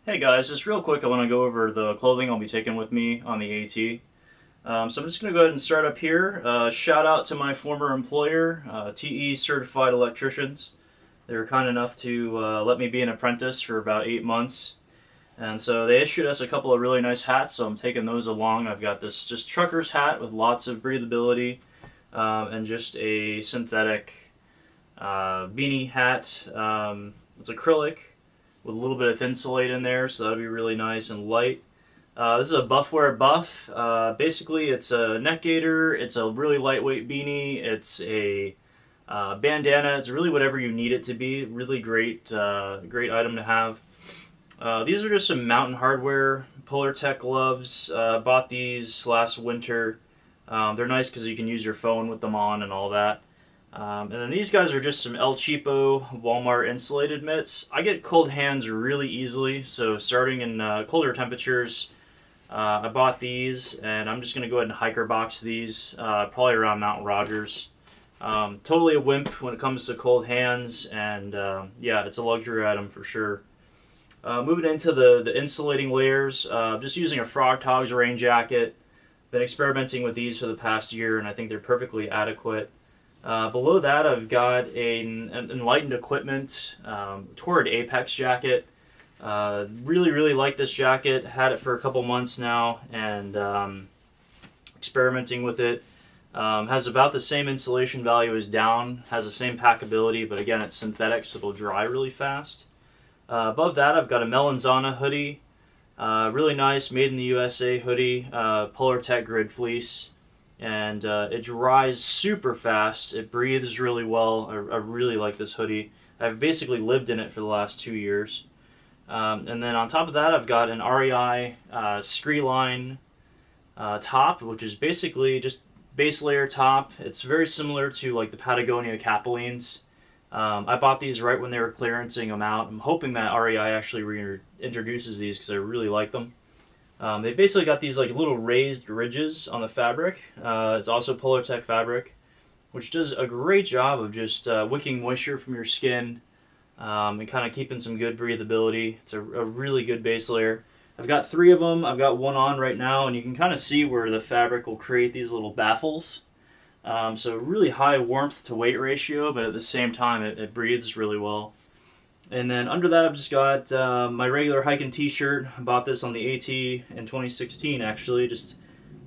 Hey guys, just real quick, I want to go over the clothing I'll be taking with me on the AT. So I'm just going to go ahead and start up here. Shout out to my former employer, TE Certified Electricians. They were kind enough to let me be an apprentice for about 8 months. And so they issued us a couple of really nice hats, so I'm taking those along. I've got this just trucker's hat with lots of breathability and just a synthetic beanie hat. It's acrylic with a little bit of Thinsulate in there, so that'll be really nice and light. This is a Buffwear Buff. Basically, it's a neck gaiter, it's a really lightweight beanie, it's a bandana, it's really whatever you need it to be. Really great item to have. These are just some Mountain Hardwear Polar Tech gloves. Bought these last winter. They're nice because you can use your phone with them on and all that. And then these guys are just some El Cheapo Walmart insulated mitts. I get cold hands really easily, so starting in colder temperatures, I bought these, and I'm just going to go ahead and hiker box these, probably around Mount Rogers. Totally a wimp when it comes to cold hands, and yeah, it's a luxury item for sure. Moving into the insulating layers, just using a Frog Togs rain jacket. Been experimenting with these for the past year, and I think they're perfectly adequate. Below that, I've got an Enlightened Equipment Torrid Apex jacket. Really like this jacket. Had it for a couple months now, and experimenting with it. Has about the same insulation value as down. Has the same packability, but again, it's synthetic, so it'll dry really fast. Above that, I've got a Melanzana hoodie. Really nice, made in the USA hoodie. Polar Tech grid fleece. And it dries super fast. It breathes really well. I really like this hoodie. I've basically lived in it for the last 2 years. And then on top of that, I've got an REI Scree-Line top, which is basically just base layer top. It's very similar to like the Patagonia Capilines. I bought these right when they were clearancing them out. I'm hoping that REI actually reintroduces these because I really like them. They basically got these like little raised ridges on the fabric. It's also Polar Tech fabric, which does a great job of just wicking moisture from your skin and kind of keeping some good breathability. It's a really good base layer. I've got 3 of them. I've got one on right now, and you can kind of see where the fabric will create these little baffles. So really high warmth to weight ratio, but at the same time it breathes really well. And then under that, I've just got my regular hiking t-shirt. I bought this on the AT in 2016, actually. Just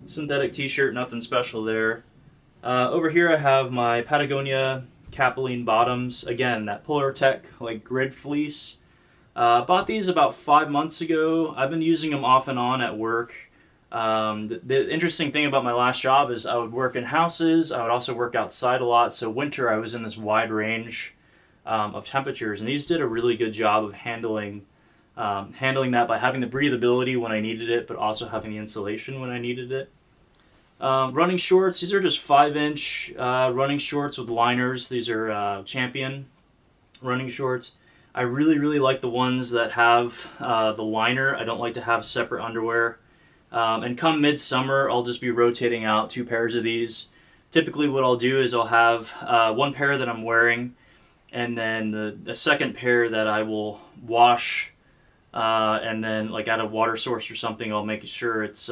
synthetic t-shirt, nothing special there. Over here, I have my Patagonia Capiline bottoms. Again, that Polar Tech like grid fleece. Bought these about 5 months ago. I've been using them off and on at work. The interesting thing about my last job is I would work in houses. I would also work outside a lot. So winter, I was in this wide range of temperatures, and these did a really good job of handling that by having the breathability when I needed it, but also having the insulation when I needed it. Running shorts, these are just 5-inch running shorts with liners. These are Champion running shorts. I really like the ones that have the liner. I don't like to have separate underwear. And come midsummer, I'll just be rotating out 2 pairs of these. Typically what I'll do is I'll have 1 pair that I'm wearing, and then the second pair that I will wash, and then like at a water source or something, I'll make sure it's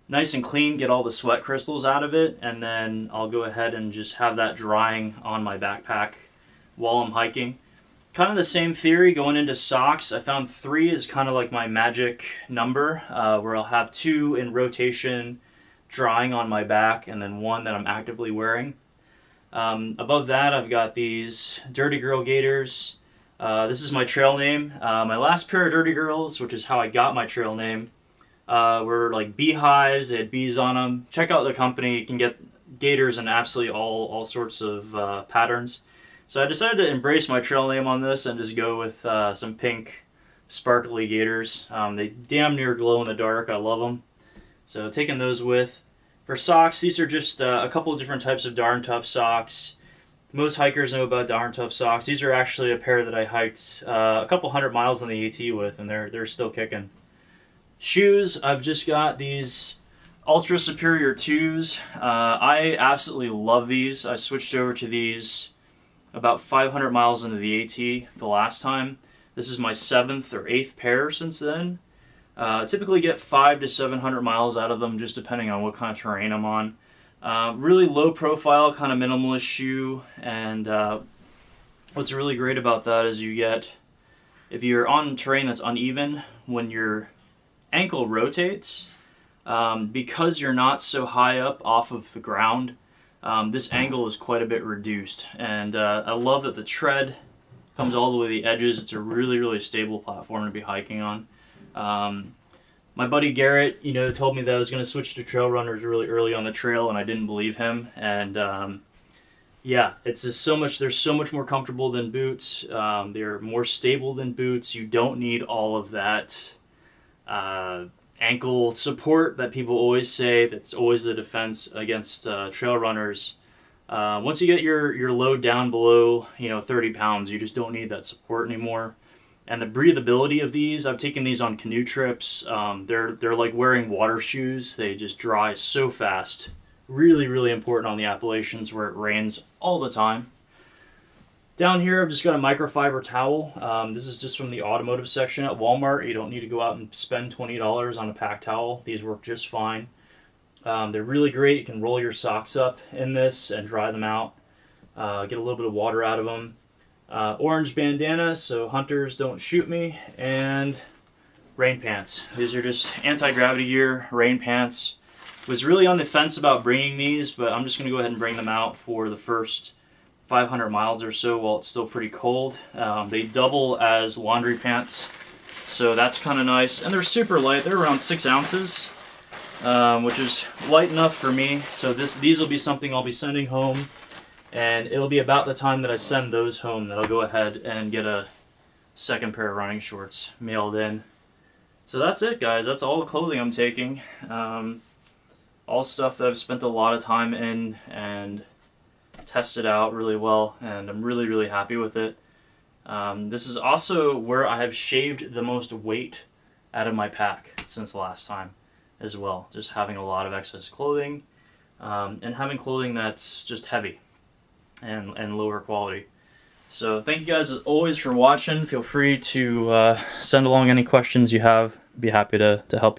nice and clean, get all the sweat crystals out of it, and then I'll go ahead and just have that drying on my backpack while I'm hiking. Kind of the same theory going into socks. I found 3 is kind of like my magic number, where I'll have 2 in rotation drying on my back, and then 1 that I'm actively wearing. Above that, I've got these Dirty Girl gaiters. This is my trail name. My last pair of Dirty Girls, which is how I got my trail name, were like beehives. They had bees on them. Check out the company. You can get gaiters in absolutely all sorts of patterns. So I decided to embrace my trail name on this and just go with some pink sparkly gaiters. They damn near glow in the dark. I love them. So taking those with. For socks, these are just a couple of different types of Darn Tough socks. Most hikers know about Darn Tough socks. These are actually a pair that I hiked a couple 100 miles on the AT with, and they're still kicking. Shoes, I've just got these Ultra Superior 2s. I absolutely love these. I switched over to these about 500 miles into the AT the last time. This is my 7th or 8th pair since then. Typically get 500 to 700 miles out of them, just depending on what kind of terrain I'm on. Really low profile, kind of minimalist shoe, and what's really great about that is you get, if you're on terrain that's uneven, when your ankle rotates, because you're not so high up off of the ground, this angle is quite a bit reduced. And I love that the tread comes all the way to the edges. It's a really, really stable platform to be hiking on. My buddy Garrett, told me that I was going to switch to trail runners really early on the trail, and I didn't believe him. And yeah, it's just so much. They're so much more comfortable than boots. They're more stable than boots. You don't need all of that ankle support that people always say. That's always the defense against trail runners. Once you get your load down below 30 pounds, you just don't need that support anymore. And the breathability of these, I've taken these on canoe trips. They're like wearing water shoes. They just dry so fast. Really, really important on the Appalachians where it rains all the time. Down here, I've just got a microfiber towel. This is just from the automotive section at Walmart. You don't need to go out and spend $20 on a pack towel. These work just fine. They're really great. You can roll your socks up in this and dry them out. Get a little bit of water out of them. Orange bandana so hunters don't shoot me, and rain pants. These are just anti-gravity gear rain pants. Was really on the fence about bringing these, but I'm just going to go ahead and bring them out for the first 500 miles or so while it's still pretty cold. They double as laundry pants, so that's kind of nice. And they're super light. They're around 6 ounces, which is light enough for me. So these will be something I'll be sending home. And it'll be about the time that I send those home that I'll go ahead and get a second pair of running shorts mailed in. So that's it, guys. That's all the clothing I'm taking. All stuff that I've spent a lot of time in and tested out really well, and I'm really, really happy with it. This is also where I have shaved the most weight out of my pack since the last time as well. Just having a lot of excess clothing, and having clothing that's just heavy and lower quality. So thank you guys as always for watching. Feel free to send along any questions you have. Be happy to help you.